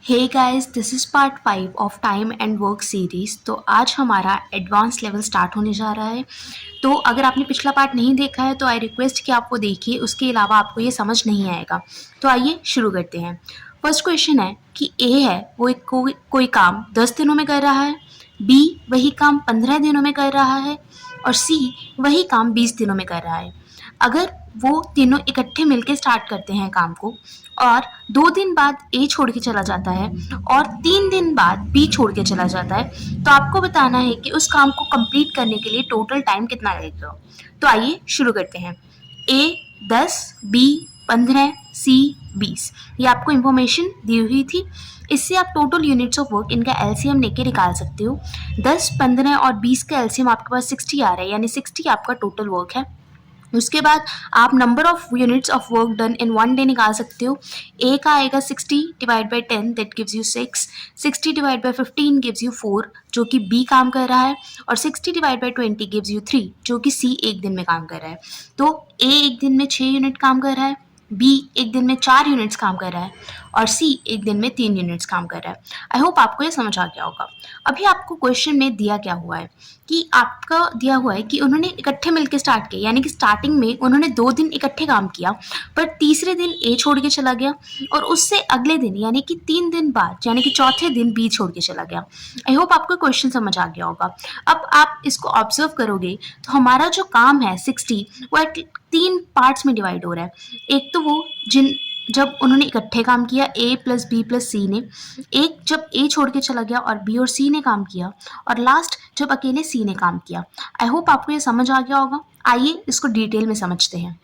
Hey guys, this is part 5 of time and work series. तो आज हमारा advance level start होने जा रहा है। तो अगर आपने पिछला पार्ट नहीं देखा है तो आई रिक्वेस्ट कि आप वो देखिए, उसके अलावा आपको ये समझ नहीं आएगा। तो आइए शुरू करते हैं। फर्स्ट क्वेश्चन है कि ए है वो कोई काम 10 दिनों में कर रहा है, बी वही काम 15 दिनों में कर रहा है और सी वही काम 20 दिनों में कर रहा है। अगर वो तीनों इकट्ठे मिलके स्टार्ट करते हैं काम को और 2 दिन बाद ए छोड़ के चला जाता है और 3 दिन बाद बी छोड़ के चला जाता है, तो आपको बताना है कि उस काम को कंप्लीट करने के लिए टोटल टाइम कितना लगेगा। तो आइए शुरू करते हैं। ए 10, बी 15, सी 20। ये आपको इन्फॉर्मेशन दी हुई थी। इससे आप टोटल यूनिट्स ऑफ वर्क इनका एलसीएम लेके निकाल सकते हो। 10, 15 और 20 का एलसीएम आपके पास 60 आ रहा है, यानी 60 आपका टोटल वर्क है। उसके बाद आप number of units of work done in 1 day निकाल सकते हो। ए का आएगा 60 divide by 10 that gives you 6, 60 divide by 15 gives you 4 जो कि बी काम कर रहा है, और 60 डिवाइड बाई 20 गिव्स यू 3 जो कि सी एक दिन में काम कर रहा है। तो ए एक दिन में 6 यूनिट काम कर रहा है, बी एक दिन में 4 यूनिट्स काम कर रहा है और सी एक दिन में 3 यूनिट्स काम कर रहा है। आई होप आपको ये समझ आ गया होगा। अभी आपको क्वेश्चन में दिया क्या हुआ है कि आपका दिया हुआ है कि उन्होंने इकट्ठे मिलकर स्टार्ट किया, यानी कि स्टार्टिंग में उन्होंने 2 दिन इकट्ठे काम किया, पर तीसरे दिन ए छोड़ के चला गया और उससे अगले दिन यानी कि 3 दिन बाद यानी कि चौथे दिन बी छोड़ के चला गया। आई होप आपको क्वेश्चन समझ आ गया होगा। अब आप इसको ऑब्जर्व करोगे तो हमारा जो काम है 60 वो 3 पार्ट्स में डिवाइड हो रहा है। एक तो वो जब उन्होंने इकट्ठे काम किया ए प्लस बी प्लस सी ने, एक जब ए छोड़ के चला गया और बी और सी ने काम किया, और लास्ट जब अकेले सी ने काम किया। आई होप आपको ये समझ आ गया होगा। आइए इसको डिटेल में समझते हैं।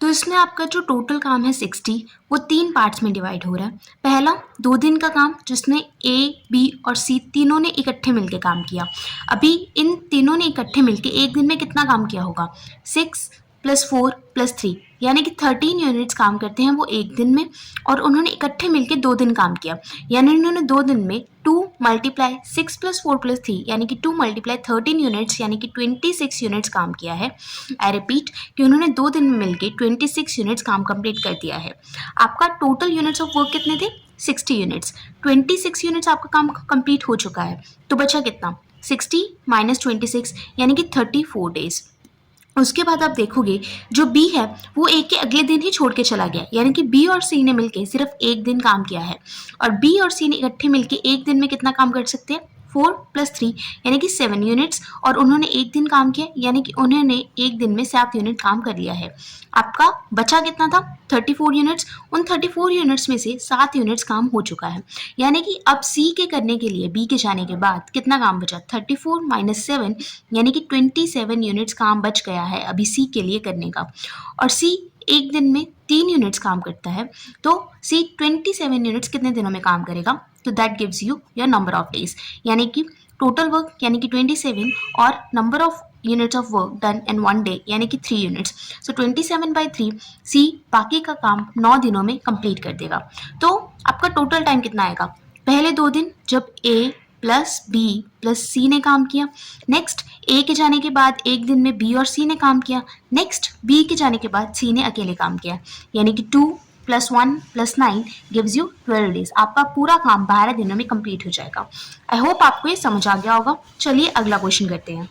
तो इसमें आपका जो टोटल काम है 60 वो 3 पार्ट्स में डिवाइड हो रहा है। पहला 2 दिन का काम जिसमें ए बी और सी तीनों ने इकट्ठे मिलके काम किया। अभी इन तीनों ने इकट्ठे मिलके एक दिन में कितना काम किया होगा, 6 + 4 + 3 यानी कि 13 यूनिट्स काम करते हैं वो एक दिन में, और उन्होंने इकट्ठे मिलके 2 दिन काम किया, यानी उन्होंने 2 दिन में 2 × 6 + 4 + 3 यानी कि 2 × 13 यूनिट्स यानी कि 26 यूनिट्स काम किया है। आई रिपीट कि उन्होंने 2 दिन में मिलके 26 यूनिट्स काम कंप्लीट कर दिया है। आपका टोटल यूनिट्स ऑफ वर्क कितने थे, 60 यूनिट्स। 26 यूनिट्स आपका काम कंप्लीट हो चुका है, तो बचा कितना, 60 - 26 यानी कि 34 डेज। उसके बाद आप देखोगे जो बी है वो ए के अगले दिन ही छोड़ के चला गया, यानी कि बी और सी ने मिलके सिर्फ एक दिन काम किया है, और बी और सी ने इकट्ठे मिलके एक दिन में कितना काम कर सकते हैं, 4 + 3 यानी कि 7 यूनिट्स, और उन्होंने एक दिन काम किया यानी कि उन्होंने एक दिन में 7 यूनिट काम कर लिया है। आपका बचा कितना था, 34 यूनिट्स। उन 34 यूनिट्स में से 7 यूनिट्स काम हो चुका है, यानी कि अब सी के करने के लिए बी के जाने के बाद कितना काम बचा, 34 - 7 यानी कि 27 यूनिट्स काम बच गया है अभी सी के लिए करने का। और सी एक दिन में 3 यूनिट्स काम करता है, तो सी 27 यूनिट्स कितने दिनों में काम करेगा, तो that gives you your number of days, यानी कि टोटल वर्क यानी कि 27 और number of units of work done in 1 day यानी कि 3 यूनिट्स। सो 27/3 सी बाकी का काम 9 दिनों में कंप्लीट कर देगा। तो आपका टोटल टाइम कितना आएगा, पहले 2 दिन जब ए प्लस बी प्लस सी ने काम किया, नेक्स्ट ए के जाने के बाद एक दिन में बी और सी ने काम किया, नेक्स्ट बी के जाने के बाद सी ने अकेले काम किया, यानी कि 2 + 1 + 9 गिव्स यू 12 डेज। आपका पूरा काम 12 दिनों में कंप्लीट हो जाएगा। आई होप आपको ये समझ आ गया होगा। चलिए अगला क्वेश्चन करते हैं।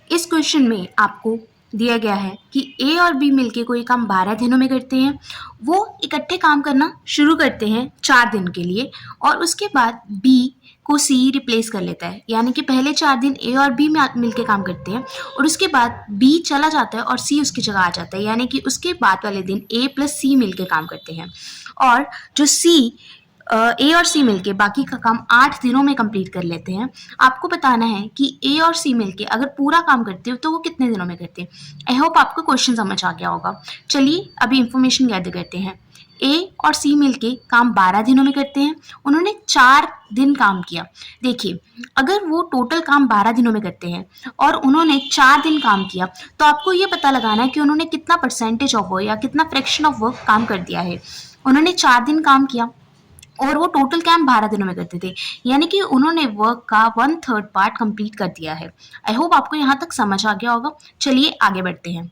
इस क्वेश्चन में आपको दिया गया है कि ए और बी मिलके कोई काम 12 दिनों में करते हैं। वो इकट्ठे काम करना शुरू करते हैं 4 दिन के लिए, और उसके बाद बी को सी रिप्लेस कर लेता है, यानी कि पहले 4 दिन ए और बी मिलके काम करते हैं, और उसके बाद बी चला जाता है और सी उसकी जगह आ जाता है, यानी कि उसके बाद वाले दिन ए प्लस सी मिलके काम करते हैं, और जो सी ए और सी मिलके बाकी का काम 8 दिनों में कंप्लीट कर लेते हैं। आपको बताना है कि ए और सी मिलके अगर पूरा काम करते हो तो वो कितने दिनों में करते हैं। आई होप आपको क्वेश्चन समझ आ गया होगा। चलिए अभी इंफॉर्मेशन गैदर करते हैं। ए और सी मिलके काम 12 दिनों में करते हैं। उन्होंने 4 दिन काम किया। देखिए, अगर वो टोटल काम 12 दिनों में करते हैं और उन्होंने 4 दिन काम किया, तो आपको ये पता लगाना है कि उन्होंने कितना परसेंटेज ऑफ वर्क या कितना फ्रैक्शन ऑफ वर्क काम कर दिया है। उन्होंने 4 दिन काम किया और वो टोटल काम 12 दिनों में करते थे, यानी कि उन्होंने वर्क का 1/3 पार्ट कंप्लीट कर दिया है। आई होप आपको यहाँ तक समझ आ गया होगा। चलिए आगे बढ़ते हैं।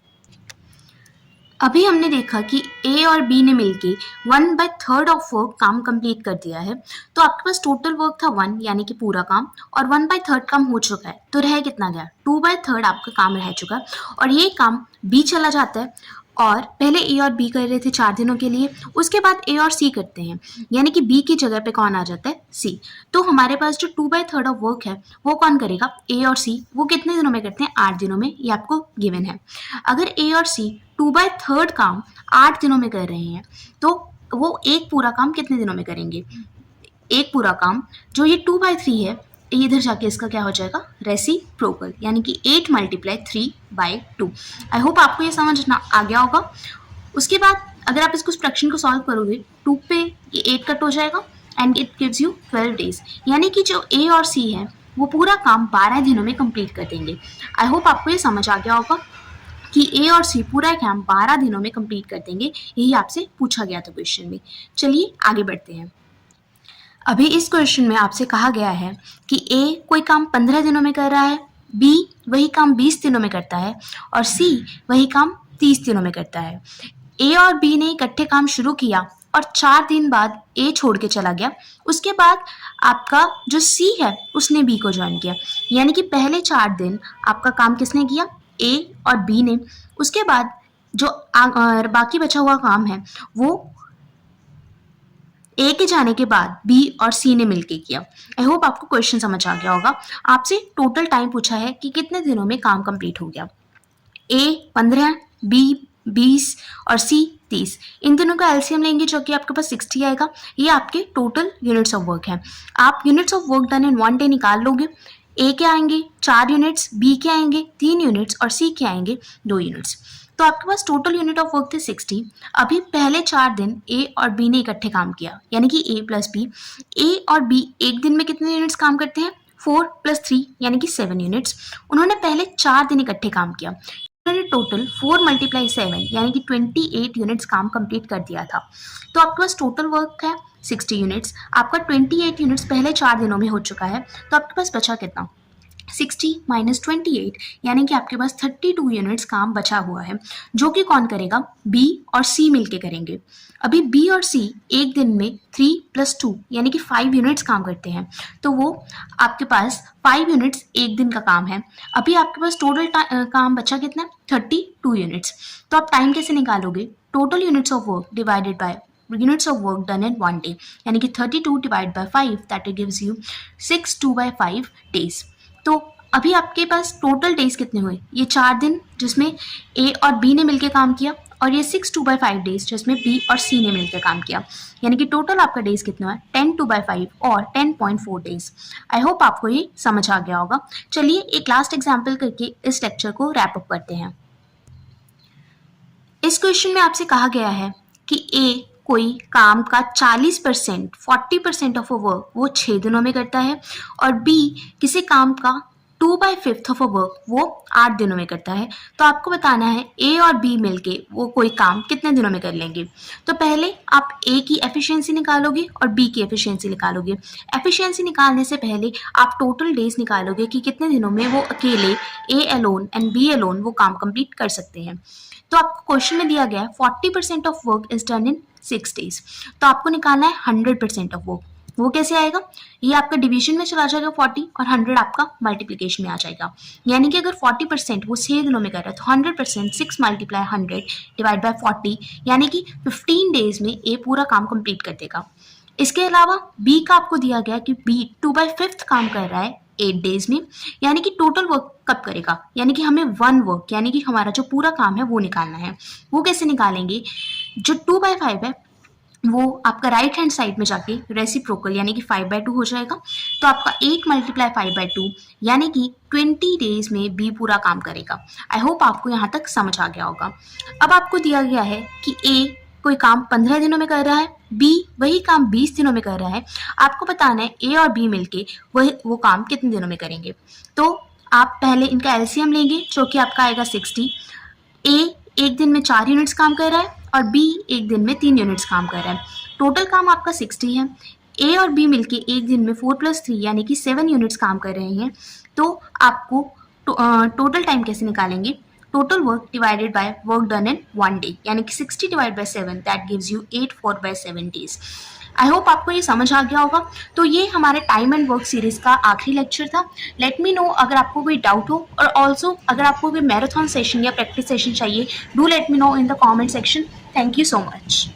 अभी हमने देखा कि ए और बी ने मिलके 1/3 ऑफ वर्क काम कंप्लीट कर दिया है। तो आपके पास टोटल वर्क था 1 यानी कि पूरा काम, और 1/3 काम हो चुका है, तो रह कितना गया? 2/3 आपका काम रह चुका है। और ये काम बी चला जाता है, और पहले ए और बी कर रहे थे 4 दिनों के लिए, उसके बाद ए और सी करते हैं, यानी कि बी की जगह पे कौन आ जाता है? सी। तो हमारे पास जो 2/3 ऑफ वर्क है वो कौन करेगा? ए और सी। वो कितने दिनों में करते हैं? 8 दिनों में, ये आपको गिवन है। अगर ए और सी 2/3 काम 8 दिनों में कर रहे हैं, तो वो एक पूरा काम कितने दिनों में करेंगे? एक पूरा काम जो ये 2/3 है, इधर जाके इसका क्या हो जाएगा? रेसिप्रोकल, यानी कि 8 × 3/2। आई होप आपको ये समझ ना आ गया होगा। उसके बाद अगर आप इसको फ्रैक्शन को सॉल्व करोगे, 2 पे ये 8 कट हो जाएगा and it gives you 12 days, यानी कि जो ए और सी है वो पूरा काम 12 दिनों में कंप्लीट कर देंगे। आई होप आपको ये समझ आ गया होगा कि ए और सी पूरा काम 12 दिनों में कंप्लीट कर देंगे। यही आपसे पूछा गया था क्वेश्चन में। चलिए आगे बढ़ते हैं। अभी इस क्वेश्चन में आपसे कहा गया है कि ए कोई काम 15 दिनों में कर रहा है, बी वही काम 20 दिनों में करता है, और सी वही काम 30 दिनों में करता है। ए और बी ने इकट्ठे काम शुरू किया और 4 दिन बाद ए छोड़ के चला गया। उसके बाद आपका जो सी है उसने बी को ज्वाइन किया, यानी कि पहले 4 दिन आपका काम किसने किया? ए और बी ने। उसके बाद जो बाकी बचा हुआ काम है वो ए के जाने के बाद बी और सी ने मिलके किया। आई होप आपको क्वेश्चन समझ आ गया होगा। आपसे टोटल टाइम पूछा है कि कितने दिनों में काम कंप्लीट हो गया। ए 15, बी 20 और सी 30। इन दोनों का एलसीएम लेंगे जो कि आपके पास 60 आएगा। ये आपके टोटल यूनिट्स ऑफ वर्क है। आप units of work done in 1 day निकाल लोगे। ए के आएंगे 4 यूनिट्स, बी के आएंगे 3 यूनिट्स और सी के आएंगे 2 यूनिट्स। तो आपके पास टोटल यूनिट ऑफ वर्क थे 60। अभी पहले 4 दिन ए और बी ने इकट्ठे काम किया, यानी कि ए प्लस बी। ए और बी एक दिन में कितने यूनिट्स काम करते हैं? 4 + 3 यानी कि 7 यूनिट्स। उन्होंने पहले 4 दिन इकट्ठे काम किया। उन्होंने टोटल 4 × 7 यानी कि 28 यूनिट्स काम कंप्लीट कर दिया था। तो आपके पास टोटल वर्क है 60 यूनिट्स। आपका 28 यूनिट्स पहले 4 दिनों में हो चुका है, तो आपके पास बचा कितना? 60 - 28 यानी कि आपके पास 32 यूनिट्स काम बचा हुआ है, जो कि कौन करेगा? बी और सी मिलके करेंगे। अभी बी और सी एक दिन में 3 + 2 यानी कि 5 यूनिट्स काम करते हैं, तो वो आपके पास 5 यूनिट्स एक दिन का काम है। अभी आपके पास टोटल काम बचा कितना? 32 यूनिट्स। तो आप टाइम कैसे निकालोगे? Total units of work divided bye units of work done in 1 day, यानी कि 32 divided by 5 that gives you 6 2/5 days। तो अभी आपके पास टोटल डेज कितने हुए? ये 4 दिन जिसमें ए और बी ने मिलकर काम किया, और ये 6 2/5 डेज जिसमें बी और सी ने मिलकर काम किया, यानी कि टोटल आपका डेज कितना है? 10 2/5 और 10.4 डेज। आई होप आपको ये समझ आ गया होगा। चलिए एक लास्ट एग्जाम्पल करके इस लेक्चर को रैप अप करते हैं। इस क्वेश्चन में आपसे कहा गया है कि ए कोई काम का 40% 40% ऑफ अ वर्क वो 6 दिनों में करता है, और बी किसी काम का 2/5 ऑफ अ वर्क वो 8 दिनों में करता है। तो आपको बताना है ए और बी मिलके वो कोई काम कितने दिनों में कर लेंगे। तो पहले आप ए की एफिशिएंसी निकालोगे और बी की एफिशिएंसी निकालोगे। एफिशिएंसी निकालने से पहले आप टोटल डेज निकालोगे कि कितने दिनों में वो अकेले A alone and B alone वो काम कंप्लीट कर सकते हैं। तो आपको क्वेश्चन में दिया गया है 40% of work is done in 6 days, तो आपको निकालना है 100% ऑफ वर्क। वो कैसे आएगा? ये आपका डिवीजन में चला जाएगा 40, और 100 आपका मल्टीप्लिकेशन में आ जाएगा। यानी कि अगर 40% वो 6 दिनों में कर रहा है, तो 100% 6 × 100 डिवाइड बाय 40, यानी कि 15 डेज में ए पूरा काम कंप्लीट कर देगा। इसके अलावा बी का आपको दिया गया कि बी 2/5 काम कर रहा है 8 डेज में, यानी कि टोटल वर्क कब करेगा? यानी कि हमें 1 वर्क यानी कि हमारा जो पूरा काम है वो निकालना है। वो कैसे निकालेंगे? जो 2/5 है वो आपका राइट हैंड साइड में जाके रेसिप्रोकल यानी कि 5/2 हो जाएगा। तो आपका 8 × 5/2 यानी कि 20 डेज में बी पूरा काम करेगा। आई होप आपको यहाँ तक समझ आ गया होगा। अब आपको दिया गया है कि ए कोई काम 15 दिनों में कर रहा है, बी वही काम 20 दिनों में कर रहा है। आपको बताना है ए और बी मिलके वो काम कितने दिनों में करेंगे। तो आप पहले इनका एलसीएम लेंगे जो कि आपका आएगा 60। ए एक दिन में 4 यूनिट्स काम कर रहा है और बी एक दिन में 3 यूनिट्स काम कर रहा है। टोटल काम आपका 60 है। ए और बी मिलके एक दिन में 4 + 3 यानी कि 7 यूनिट्स काम कर रहे हैं। तो आपको टोटल टाइम कैसे निकालेंगे? Total work divided by work done in 1 day, यानी कि 60 divide by 7 that gives you 8 by 7 days. I hope आपको ये समझ आ गया होगा। तो ये हमारे टाइम एंड वर्क सीरीज का आखिरी लेक्चर था। लेट मी नो अगर आपको कोई डाउट हो, और ऑल्सो अगर आपको कोई मैराथन सेशन या प्रैक्टिस सेशन चाहिए, do let me know in the comment section. Thank you so much.